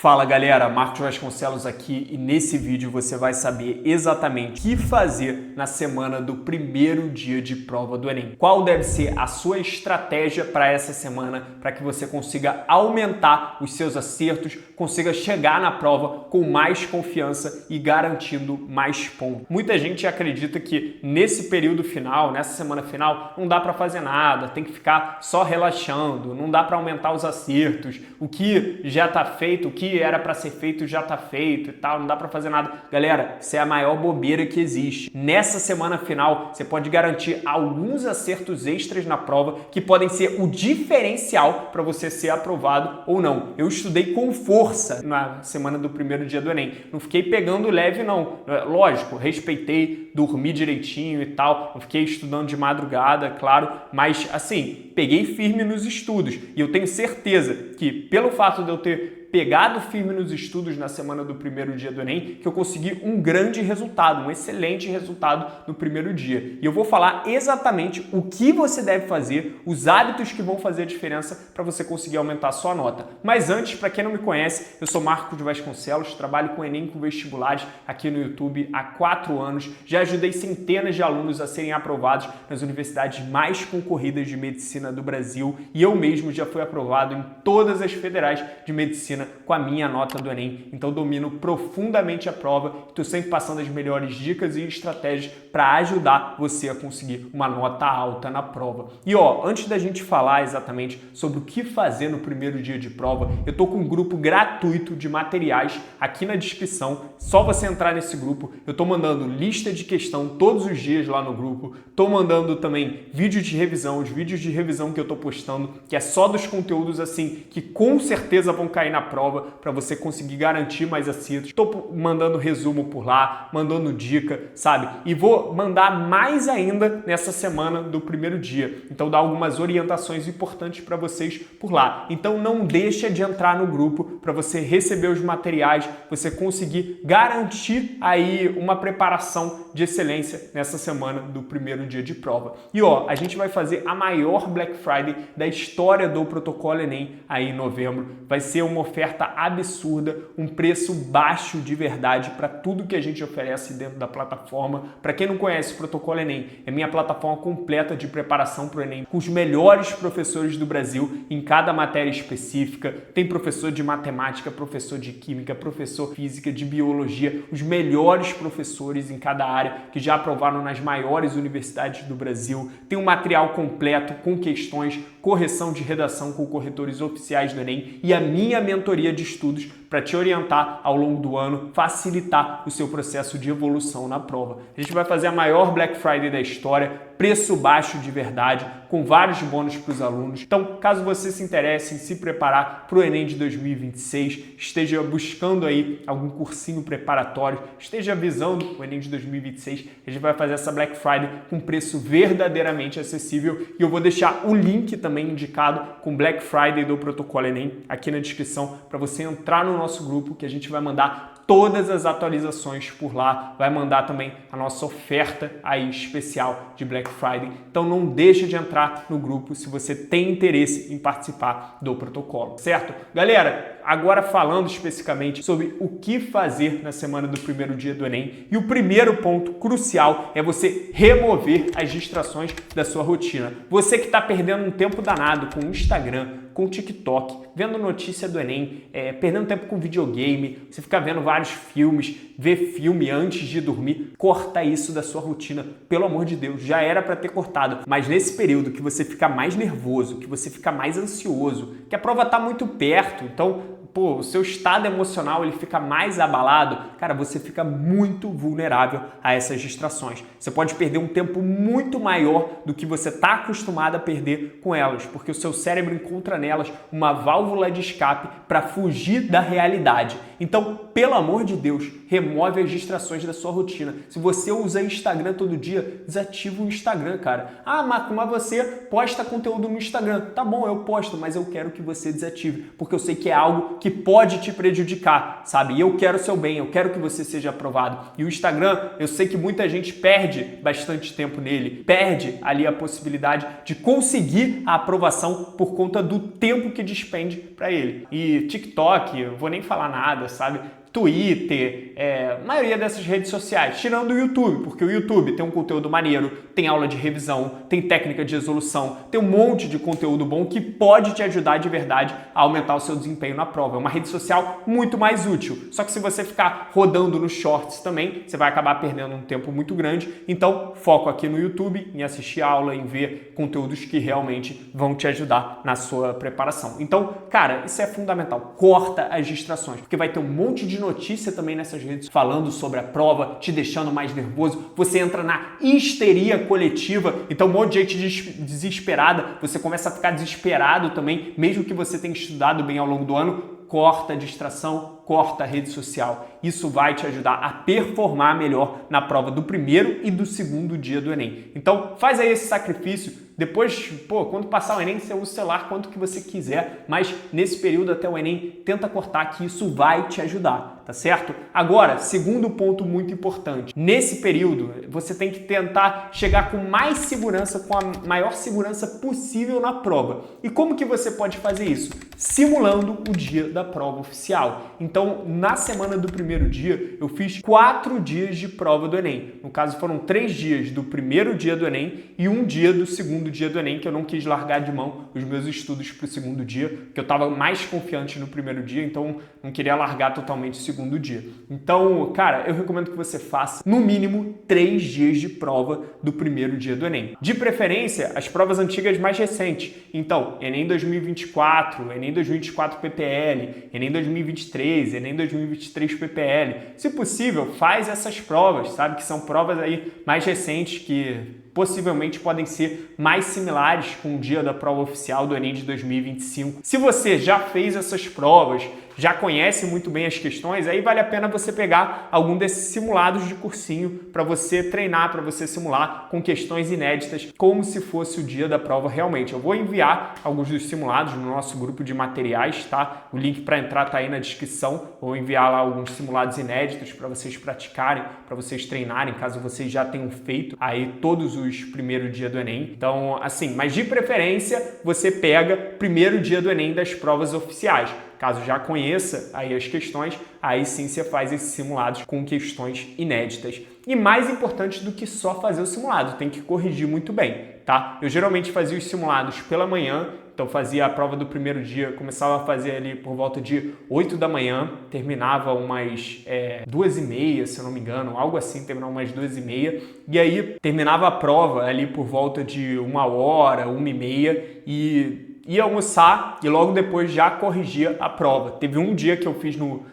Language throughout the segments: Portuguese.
Fala galera, Marcos Vasconcelos aqui e nesse vídeo você vai saber exatamente o que fazer na semana do primeiro dia de prova do Enem. Qual deve ser a sua estratégia para essa semana para que você consiga aumentar os seus acertos, consiga chegar na prova com mais confiança e garantindo mais pontos. Muita gente acredita que nesse período final, nessa semana final, não dá para fazer nada, tem que ficar só relaxando, não dá para aumentar os acertos, o que já está feito, o que era para ser feito já está feito e tal, não dá para fazer nada. Galera, isso é a maior bobeira que existe. Nessa semana final, você pode garantir alguns acertos extras na prova que podem ser o diferencial para você ser aprovado ou não. Eu estudei com força na semana do primeiro dia do Enem. Não fiquei pegando leve, não. Lógico, respeitei, dormi direitinho e tal, não fiquei estudando de madrugada, claro, mas assim, peguei firme nos estudos e eu tenho certeza que pelo fato de eu ter pegado firme nos estudos na semana do primeiro dia do Enem, que eu consegui um grande resultado, um excelente resultado no primeiro dia. E eu vou falar exatamente o que você deve fazer, os hábitos que vão fazer a diferença para você conseguir aumentar a sua nota. Mas antes, para quem não me conhece, eu sou Marcos Vasconcelos, trabalho com Enem com vestibulares aqui no YouTube há 4 anos, já ajudei centenas de alunos a serem aprovados nas universidades mais concorridas de medicina do Brasil e eu mesmo já fui aprovado em todas as federais de medicina com a minha nota do Enem, então domino profundamente a prova, estou sempre passando as melhores dicas e estratégias para ajudar você a conseguir uma nota alta na prova. E antes da gente falar exatamente sobre o que fazer no primeiro dia de prova, eu estou com um grupo gratuito de materiais aqui na descrição, só você entrar nesse grupo, eu estou mandando lista de questão todos os dias lá no grupo, estou mandando também vídeos de revisão, os vídeos de revisão que eu estou postando, que é só dos conteúdos assim, que com certeza vão cair na prova para você conseguir garantir mais acertos. Estou mandando resumo por lá, mandando dica, sabe? E vou mandar mais ainda nessa semana do primeiro dia. Então, dar algumas orientações importantes para vocês por lá. Então, não deixa de entrar no grupo para você receber os materiais, você conseguir garantir aí uma preparação de excelência nessa semana do primeiro dia de prova. E a gente vai fazer a maior Black Friday da história do protocolo Enem aí em novembro. Vai ser uma oferta absurda, um preço baixo de verdade para tudo que a gente oferece dentro da plataforma. Para quem não conhece o Protocolo Enem, é minha plataforma completa de preparação para o Enem, com os melhores professores do Brasil em cada matéria específica. Tem professor de matemática, professor de química, professor de física, de biologia, os melhores professores em cada área que já aprovaram nas maiores universidades do Brasil. Tem um material completo com questões, correção de redação com corretores oficiais do Enem e a minha mentoria de estudos para te orientar ao longo do ano, facilitar o seu processo de evolução na prova. A gente vai fazer a maior Black Friday da história, preço baixo de verdade, com vários bônus para os alunos. Então, caso você se interesse em se preparar para o Enem de 2026, esteja buscando aí algum cursinho preparatório, esteja visando o Enem de 2026, a gente vai fazer essa Black Friday com preço verdadeiramente acessível e eu vou deixar o link também indicado com Black Friday do Protocolo Enem aqui na descrição para você entrar no nosso grupo que a gente vai mandar todas as atualizações por lá, vai mandar também a nossa oferta aí especial de Black Friday. Então não deixa de entrar no grupo se você tem interesse em participar do protocolo, certo? Galera, agora falando especificamente sobre o que fazer na semana do primeiro dia do Enem, e o primeiro ponto crucial é você remover as distrações da sua rotina. Você que está perdendo um tempo danado com o Instagram, com o TikTok, vendo notícia do Enem, perdendo tempo com videogame, você fica vendo vários filmes, vê filme antes de dormir, corta isso da sua rotina, pelo amor de Deus, já era para ter cortado, mas nesse período que você fica mais nervoso, que você fica mais ansioso, que a prova está muito perto, então o seu estado emocional ele fica mais abalado, cara, você fica muito vulnerável a essas distrações. Você pode perder um tempo muito maior do que você está acostumado a perder com elas, porque o seu cérebro encontra nelas uma válvula de escape para fugir da realidade. Então, pelo amor de Deus, remove as distrações da sua rotina. Se você usa Instagram todo dia, desativa o Instagram, cara. Ah, Marco, mas você posta conteúdo no Instagram. Tá bom, eu posto, mas eu quero que você desative, porque eu sei que é algo que pode te prejudicar, sabe? E eu quero o seu bem, eu quero que você seja aprovado. E o Instagram, eu sei que muita gente perde bastante tempo nele, perde ali a possibilidade de conseguir a aprovação por conta do tempo que despende para ele. E TikTok, eu vou nem falar nada, sabe? Twitter, a maioria dessas redes sociais, tirando o YouTube, porque o YouTube tem um conteúdo maneiro, tem aula de revisão, tem técnica de resolução, tem um monte de conteúdo bom que pode te ajudar de verdade a aumentar o seu desempenho na prova. É uma rede social muito mais útil. Só que se você ficar rodando nos shorts também, você vai acabar perdendo um tempo muito grande. Então, foco aqui no YouTube, em assistir aula, em ver conteúdos que realmente vão te ajudar na sua preparação. Então, cara, isso é fundamental. Corta as distrações, porque vai ter um monte de notícia também nessas redes falando sobre a prova, te deixando mais nervoso, você entra na histeria coletiva, então um monte de gente desesperada, você começa a ficar desesperado também, mesmo que você tenha estudado bem ao longo do ano. Corta a distração, corta a rede social. Isso vai te ajudar a performar melhor na prova do primeiro e do segundo dia do Enem. Então, faz aí esse sacrifício. Depois, quando passar o Enem, você usa o celular quanto que você quiser, mas nesse período até o Enem, tenta cortar que isso vai te ajudar, tá certo? Agora, segundo ponto muito importante. Nesse período, você tem que tentar chegar com mais segurança, com a maior segurança possível na prova. E como que você pode fazer isso? Simulando o dia da prova oficial. Então, na semana do primeiro dia, eu fiz 4 dias de prova do Enem. No caso, foram 3 dias do primeiro dia do Enem e 1 dia do segundo dia do Enem, que eu não quis largar de mão os meus estudos para o segundo dia, porque eu estava mais confiante no primeiro dia, então não queria largar totalmente o segundo dia. Então, cara, eu recomendo que você faça no mínimo 3 dias de prova do primeiro dia do Enem. De preferência, as provas antigas mais recentes. Então, Enem 2024, Enem 2024 PPL, Enem 2023, Enem 2023 PPL. Se possível, faz essas provas, sabe? Que são provas aí mais recentes que possivelmente podem ser mais similares com o dia da prova oficial do Enem de 2025. Se você já fez essas provas, já conhece muito bem as questões, aí vale a pena você pegar algum desses simulados de cursinho para você treinar, para você simular com questões inéditas, como se fosse o dia da prova realmente. Eu vou enviar alguns dos simulados no nosso grupo de materiais, tá? O link para entrar tá aí na descrição. Vou enviar lá alguns simulados inéditos para vocês praticarem, para vocês treinarem, caso vocês já tenham feito aí todos os primeiros dias do Enem. Então, assim, mas de preferência, você pega primeiro dia do Enem das provas oficiais. Caso já conheça aí as questões, aí sim você faz esses simulados com questões inéditas. E mais importante do que só fazer o simulado, tem que corrigir muito bem, tá? Eu geralmente fazia os simulados pela manhã, então fazia a prova do primeiro dia, começava a fazer ali por volta de 8 da manhã, terminava umas 2h30, se eu não me engano, algo assim, terminava umas 2h30, e aí terminava a prova ali por volta de 1h, 1h30, e ia almoçar e logo depois já corrigia a prova. Teve um dia que eu fiz no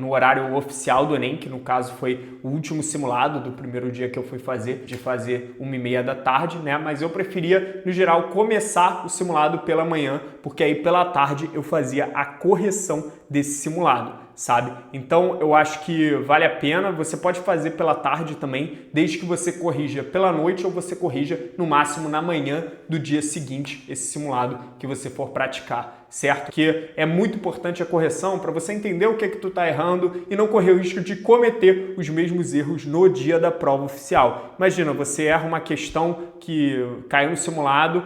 horário oficial do Enem, que no caso foi o último simulado do primeiro dia que eu fui fazer, de fazer 1h30 da tarde, né? Mas eu preferia, no geral, começar o simulado pela manhã, porque aí pela tarde eu fazia a correção desse simulado, sabe? Então eu acho que vale a pena, você pode fazer pela tarde também, desde que você corrija pela noite ou você corrija no máximo na manhã do dia seguinte esse simulado que você for praticar, certo? Porque é muito importante a correção para você entender o que é que tu tá errando e não correr o risco de cometer os mesmos erros no dia da prova oficial. Imagina, você erra uma questão que caiu no simulado,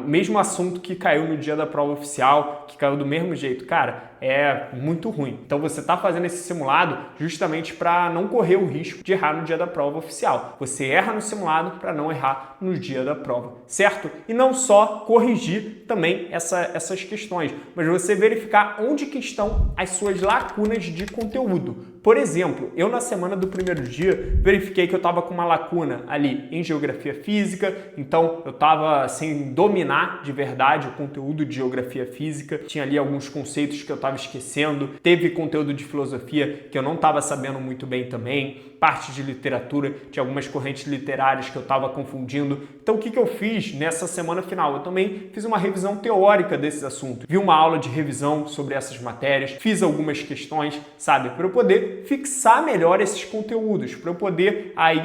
o mesmo assunto que caiu no dia da prova oficial, que caiu do mesmo jeito. Cara, é muito ruim. Então você está fazendo esse simulado justamente para não correr o risco de errar no dia da prova oficial. Você erra no simulado para não errar no dia da prova, certo? E não só corrigir também essas questões, mas você verificar onde que estão as suas lacunas de conteúdo. Por exemplo, eu na semana do primeiro dia verifiquei que eu estava com uma lacuna ali em geografia física, então eu estava sem dominar de verdade o conteúdo de geografia física, tinha ali alguns conceitos que eu estava esquecendo, teve conteúdo de filosofia que eu não estava sabendo muito bem também, parte de literatura, tinha algumas correntes literárias que eu estava confundindo. Então o que eu fiz nessa semana final? Eu também fiz uma revisão teórica desses assuntos, vi uma aula de revisão sobre essas matérias, fiz algumas questões, sabe, para eu poder fixar melhor esses conteúdos, para eu poder aí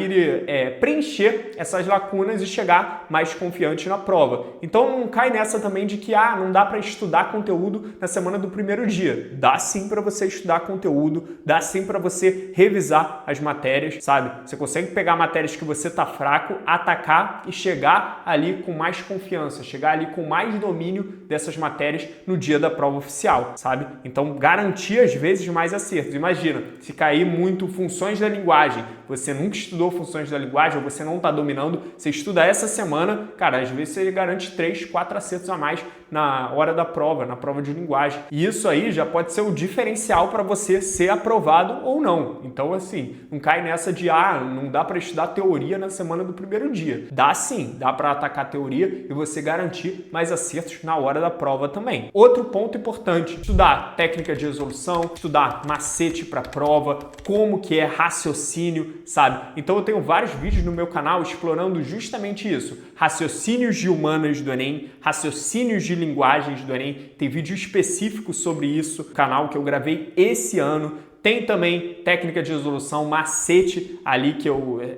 preencher essas lacunas e chegar mais confiante na prova. Então não cai nessa também de que não dá para estudar conteúdo na semana do primeiro dia. Dá sim para você estudar conteúdo, dá sim para você revisar as matérias, sabe? Você consegue pegar matérias que você tá fraco, atacar e chegar ali com mais confiança, chegar ali com mais domínio dessas matérias no dia da prova oficial, sabe? Então garantir às vezes mais acertos. Imagina, se cair muito funções da linguagem, você nunca estudou funções da linguagem ou você não está dominando, você estuda essa semana, cara, às vezes você garante 3, 4 acertos a mais na hora da prova, na prova de linguagem. E isso aí já pode ser o diferencial para você ser aprovado ou não. Então, assim, não cai nessa de, não dá para estudar teoria na semana do primeiro dia. Dá sim, dá para atacar a teoria e você garantir mais acertos na hora da prova também. Outro ponto importante, estudar técnica de resolução, estudar macete para prova, como que é raciocínio, sabe? Então eu tenho vários vídeos no meu canal explorando justamente isso. Raciocínios de humanas do Enem, raciocínios de linguagens do Enem. Tem vídeo específico sobre isso, canal que eu gravei esse ano. Tem também técnica de resolução, macete ali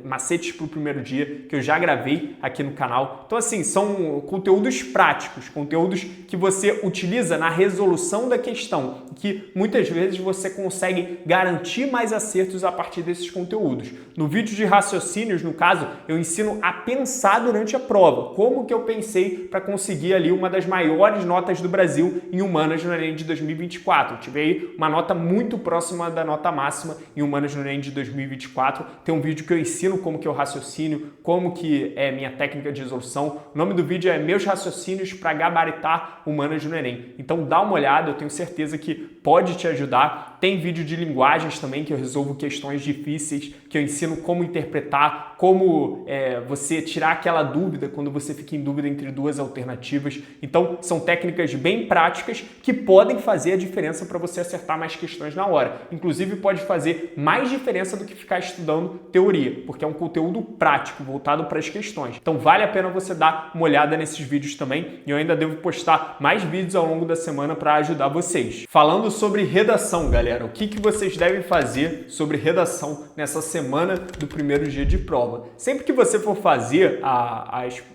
macetes para o primeiro dia, que eu já gravei aqui no canal. Então assim, são conteúdos práticos, conteúdos que você utiliza na resolução da questão, que muitas vezes você consegue garantir mais acertos a partir desses conteúdos. No vídeo de raciocínios, no caso, eu ensino a pensar durante a prova, como que eu pensei para conseguir ali uma das maiores notas do Brasil em humanas no Enem de 2024. Eu tive aí uma nota muito próxima da nota máxima em humanas no Enem de 2024. Tem um vídeo que eu ensino como que é o raciocínio, como que é minha técnica de resolução. O nome do vídeo é Meus Raciocínios para Gabaritar Humanas no Enem. Então dá uma olhada, eu tenho certeza que pode te ajudar. Tem vídeo de linguagens também, que eu resolvo questões difíceis, que eu ensino como interpretar, como você tirar aquela dúvida quando você fica em dúvida entre duas alternativas. Então são técnicas bem práticas que podem fazer a diferença para você acertar mais questões na hora. Inclusive pode fazer mais diferença do que ficar estudando teoria, porque é um conteúdo prático, voltado para as questões. Então vale a pena você dar uma olhada nesses vídeos também, e eu ainda devo postar mais vídeos ao longo da semana para ajudar vocês. Falando sobre redação, galera, o que vocês devem fazer sobre redação nessa semana do primeiro dia de prova? Sempre que você for fazer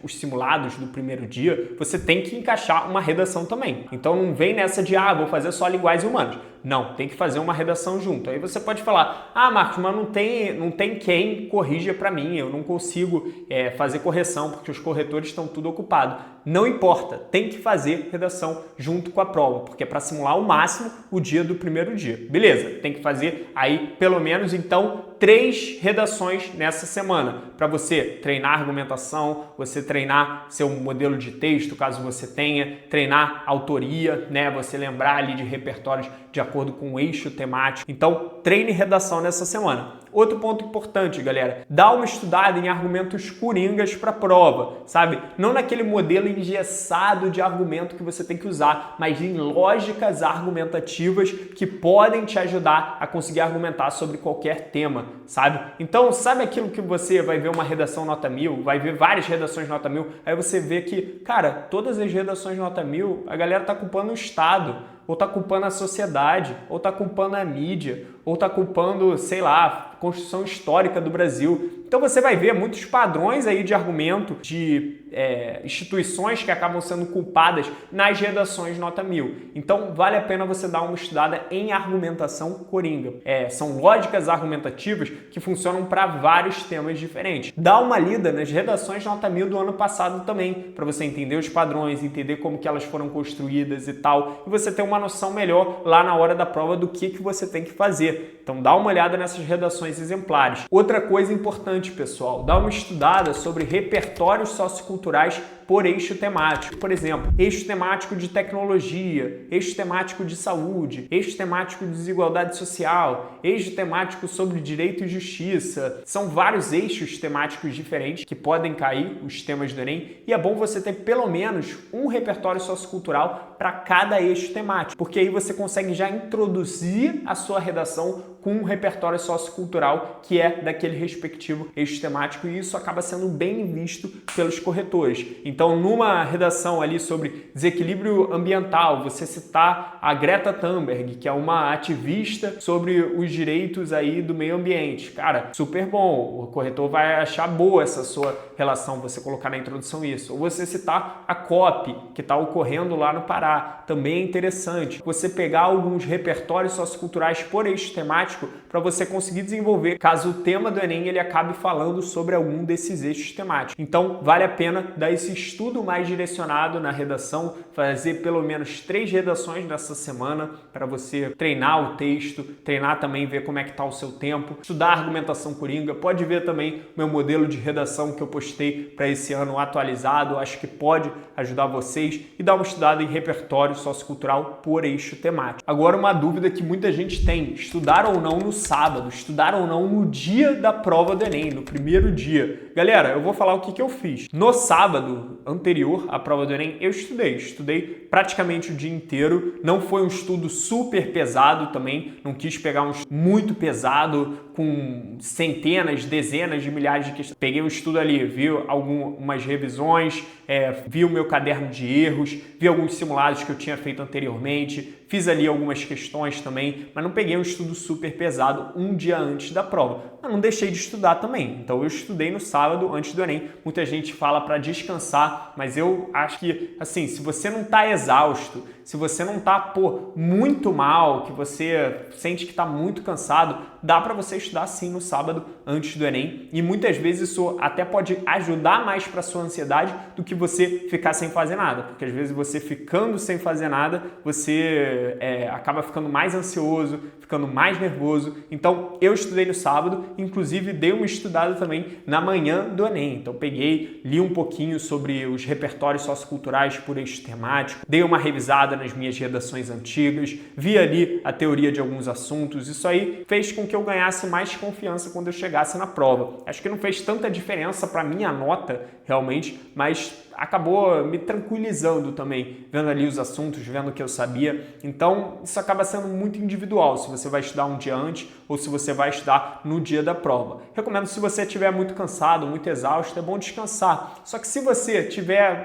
os simulados do primeiro dia, você tem que encaixar uma redação também. Então não vem nessa de, vou fazer só linguagens humanas. Não, tem que fazer uma redação junto. Aí você pode falar, Marcos, mas não tem quem corrija para mim, eu não consigo fazer correção porque os corretores estão tudo ocupados. Não importa, tem que fazer redação junto com a prova, porque é para simular ao máximo o dia do primeiro dia. Beleza, tem que fazer aí pelo menos então 3 redações nessa semana, para você treinar argumentação, você treinar seu modelo de texto, caso você tenha, treinar autoria, né? Você lembrar ali de repertórios de acordo com o eixo temático. Então, treine redação nessa semana. Outro ponto importante, galera, dá uma estudada em argumentos coringas para a prova, sabe? Não naquele modelo engessado de argumento que você tem que usar, mas em lógicas argumentativas que podem te ajudar a conseguir argumentar sobre qualquer tema, sabe? Então, sabe aquilo que você vai ver uma redação nota 1000, vai ver várias redações nota 1000, aí você vê que, cara, todas as redações nota 1000, a galera tá culpando o Estado, ou tá culpando a sociedade, ou tá culpando a mídia, ou tá culpando, sei lá, a construção histórica do Brasil. Então você vai ver muitos padrões aí de argumento de instituições que acabam sendo culpadas nas redações nota 1000. Então vale a pena você dar uma estudada em argumentação coringa. São lógicas argumentativas que funcionam para vários temas diferentes. Dá uma lida nas redações nota 1000 do ano passado também, para você entender os padrões, entender como que elas foram construídas e tal, e você ter uma noção melhor lá na hora da prova do que você tem que fazer. Então dá uma olhada nessas redações exemplares. Outra coisa importante, pessoal, dá uma estudada sobre repertórios socioculturais por eixo temático. Por exemplo, eixo temático de tecnologia, eixo temático de saúde, eixo temático de desigualdade social, eixo temático sobre direito e justiça. São vários eixos temáticos diferentes que podem cair os temas do Enem e é bom você ter pelo menos um repertório sociocultural para cada eixo temático, porque aí você consegue já introduzir a sua redação com um repertório sociocultural que é daquele respectivo eixo temático e isso acaba sendo bem visto pelos corretores. Então, numa redação ali sobre desequilíbrio ambiental, você citar a Greta Thunberg, que é uma ativista sobre os direitos aí do meio ambiente. Cara, super bom. O corretor vai achar boa essa sua relação, você colocar na introdução isso. Ou você citar a COP, que está ocorrendo lá no Pará. Também é interessante. Você pegar alguns repertórios socioculturais por eixo temático para você conseguir desenvolver, caso o tema do Enem ele acabe falando sobre algum desses eixos temáticos. Então, vale a pena dar esse estudo mais direcionado na redação, fazer pelo menos 3 redações nessa semana para você treinar o texto, treinar também, ver como é que está o seu tempo, estudar a argumentação coringa, pode ver também o meu modelo de redação que eu postei para esse ano atualizado, acho que pode ajudar vocês e dar uma estudada em repertório sociocultural por eixo temático. Agora, uma dúvida que muita gente tem, estudar ou não no sábado, estudar ou não no dia da prova do Enem, no primeiro dia. Galera, eu vou falar o que eu fiz. No sábado anterior à prova do Enem, eu estudei praticamente o dia inteiro. Não foi um estudo super pesado também, não quis pegar um estudo muito pesado com centenas, dezenas de milhares de questões. Peguei um estudo ali, vi algumas revisões, vi o meu caderno de erros, vi alguns simulados que eu tinha feito anteriormente, fiz ali algumas questões também, mas não peguei um estudo super pesado um dia antes da prova. Mas não deixei de estudar também. Então eu estudei no sábado antes do Enem. Muita gente fala para descansar, mas eu acho que, assim, se você não está exausto, se você não está, muito mal, que você sente que está muito cansado, dá para você estudar sim no sábado antes do Enem. E muitas vezes isso até pode ajudar mais para sua ansiedade do que você ficar sem fazer nada. Porque às vezes você ficando sem fazer nada, você acaba ficando mais ansioso, ficando mais nervoso. Então eu estudei no sábado, inclusive dei uma estudada também na manhã do Enem. Então peguei, li um pouquinho sobre os repertórios socioculturais por eixo temático, dei uma revisada nas minhas redações antigas, vi ali a teoria de alguns assuntos. Isso aí fez com que eu ganhasse mais confiança quando eu chegasse na prova. Acho que não fez tanta diferença para minha nota, realmente, mas acabou me tranquilizando também, vendo ali os assuntos, vendo o que eu sabia. Então, isso acaba sendo muito individual, se você vai estudar um dia antes ou se você vai estudar no dia da prova. Recomendo, se você estiver muito cansado, muito exausto, é bom descansar. Só que se você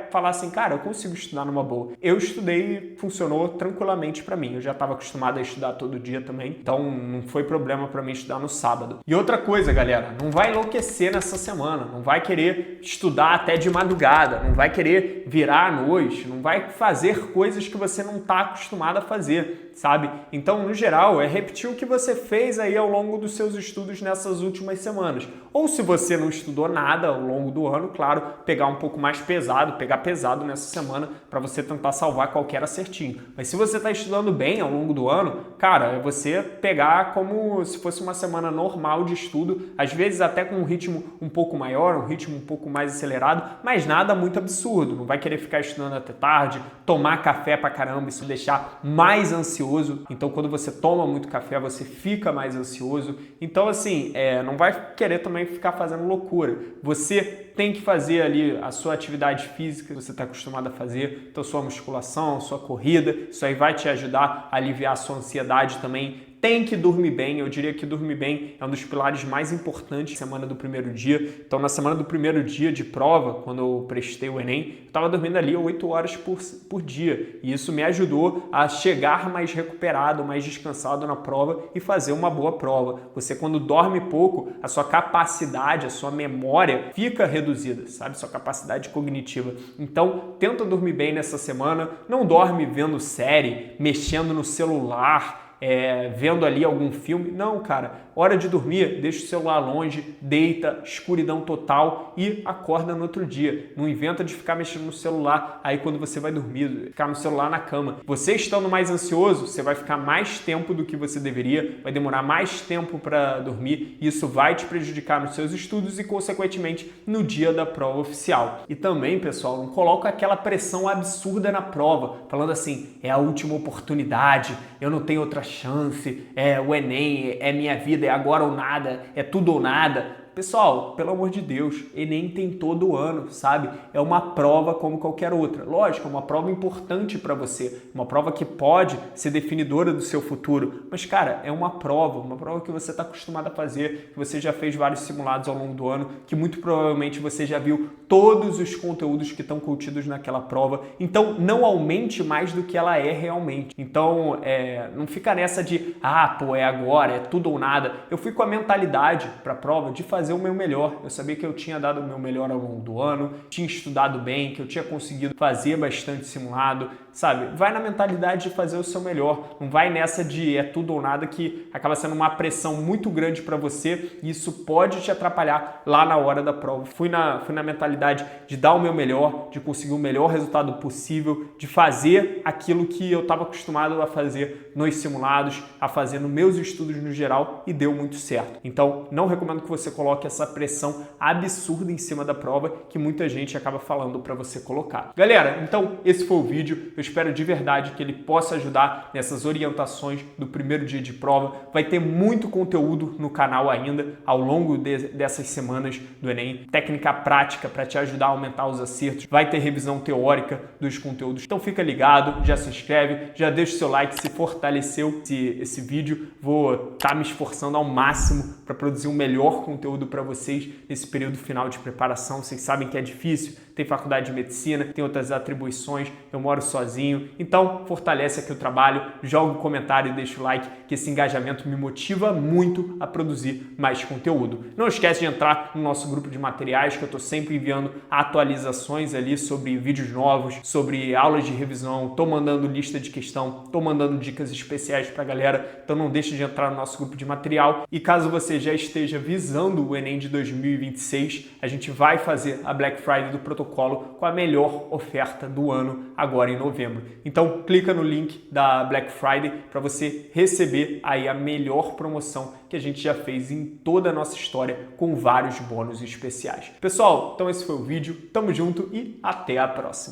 falar assim, cara, eu consigo estudar numa boa. Eu estudei, funcionou tranquilamente para mim. Eu já estava acostumado a estudar todo dia também, então não foi problema para mim estudar no sábado. E outra coisa, galera, não vai enlouquecer nessa semana, não vai querer estudar até de madrugada, não vai querer virar à noite, não vai fazer coisas que você não está acostumado a fazer, sabe? Então, no geral, é repetir o que você fez aí ao longo dos seus estudos nessas últimas semanas. Ou se você não estudou nada ao longo do ano, claro, pegar um pouco mais pesado, pegar pesado nessa semana para você tentar salvar qualquer acertinho. Mas se você está estudando bem ao longo do ano, cara, é você pegar como se fosse uma semana normal de estudo, às vezes até com um ritmo um pouco maior, um ritmo um pouco mais acelerado, mas nada muito absurdo. Não vai querer ficar estudando até tarde, tomar café pra caramba, isso deixar mais ansioso. Então, quando você toma muito café, você fica mais ansioso. Então, assim, não vai querer também ficar fazendo loucura. Você tem que fazer ali a sua atividade física que você está acostumado a fazer, então sua musculação, sua corrida, isso aí vai te ajudar a aliviar a sua ansiedade também. Tem que dormir bem, eu diria que dormir bem é um dos pilares mais importantes da semana do primeiro dia. Então, na semana do primeiro dia de prova, quando eu prestei o Enem, eu estava dormindo ali 8 horas por dia. E isso me ajudou a chegar mais recuperado, mais descansado na prova e fazer uma boa prova. Você, quando dorme pouco, a sua capacidade, a sua memória fica reduzida, sabe? Sua capacidade cognitiva. Então, tenta dormir bem nessa semana. Não dorme vendo série, mexendo no celular, vendo ali algum filme. Não, cara, hora de dormir, deixa o celular longe, deita, escuridão total e acorda no outro dia. Não inventa de ficar mexendo no celular aí quando você vai dormir, ficar no celular na cama. Você estando mais ansioso, você vai ficar mais tempo do que você deveria, vai demorar mais tempo para dormir e isso vai te prejudicar nos seus estudos e, consequentemente, no dia da prova oficial. E também, pessoal, não coloca aquela pressão absurda na prova, falando assim, é a última oportunidade, eu não tenho outra chance, o Enem é minha vida, é agora ou nada, é tudo ou nada. Pessoal, pelo amor de Deus, Enem tem todo ano, sabe? É uma prova como qualquer outra. Lógico, é uma prova importante para você, uma prova que pode ser definidora do seu futuro. Mas, cara, é uma prova que você está acostumado a fazer, que você já fez vários simulados ao longo do ano, que muito provavelmente você já viu todos os conteúdos que estão contidos naquela prova. Então, não aumente mais do que ela é realmente. Então, não fica nessa de, é agora, é tudo ou nada. Eu fui com a mentalidade para a prova de fazer o meu melhor. Eu sabia que eu tinha dado o meu melhor ao longo do ano, tinha estudado bem, que eu tinha conseguido fazer bastante simulado, sabe? Vai na mentalidade de fazer o seu melhor. Não vai nessa de é tudo ou nada, que acaba sendo uma pressão muito grande para você e isso pode te atrapalhar lá na hora da prova. Fui na mentalidade de dar o meu melhor, de conseguir o melhor resultado possível, de fazer aquilo que eu estava acostumado a fazer nos simulados, a fazer nos meus estudos no geral e deu muito certo. Então, não recomendo que você coloque essa pressão absurda em cima da prova que muita gente acaba falando para você colocar. Galera, então esse foi o vídeo. Eu espero de verdade que ele possa ajudar nessas orientações do primeiro dia de prova. Vai ter muito conteúdo no canal ainda ao longo dessas semanas do Enem. Técnica prática para te ajudar a aumentar os acertos. Vai ter revisão teórica dos conteúdos. Então fica ligado, já se inscreve, já deixa o seu like se fortaleceu esse vídeo. Vou estar me esforçando ao máximo para produzir o melhor conteúdo para vocês nesse período final de preparação. Vocês sabem que é difícil, tem faculdade de medicina, tem outras atribuições, eu moro sozinho, então fortalece aqui o trabalho, joga um comentário e deixa o like, que esse engajamento me motiva muito a produzir mais conteúdo. Não esquece de entrar no nosso grupo de materiais, que eu estou sempre enviando atualizações ali sobre vídeos novos, sobre aulas de revisão, estou mandando lista de questão, estou mandando dicas especiais para a galera, então não deixe de entrar no nosso grupo de material. E caso você já esteja visando o Enem de 2026, a gente vai fazer a Black Friday do protocolo com a melhor oferta do ano agora em novembro. Então clica no link da Black Friday para você receber aí a melhor promoção que a gente já fez em toda a nossa história, com vários bônus especiais. Pessoal, então esse foi o vídeo, tamo junto e até a próxima!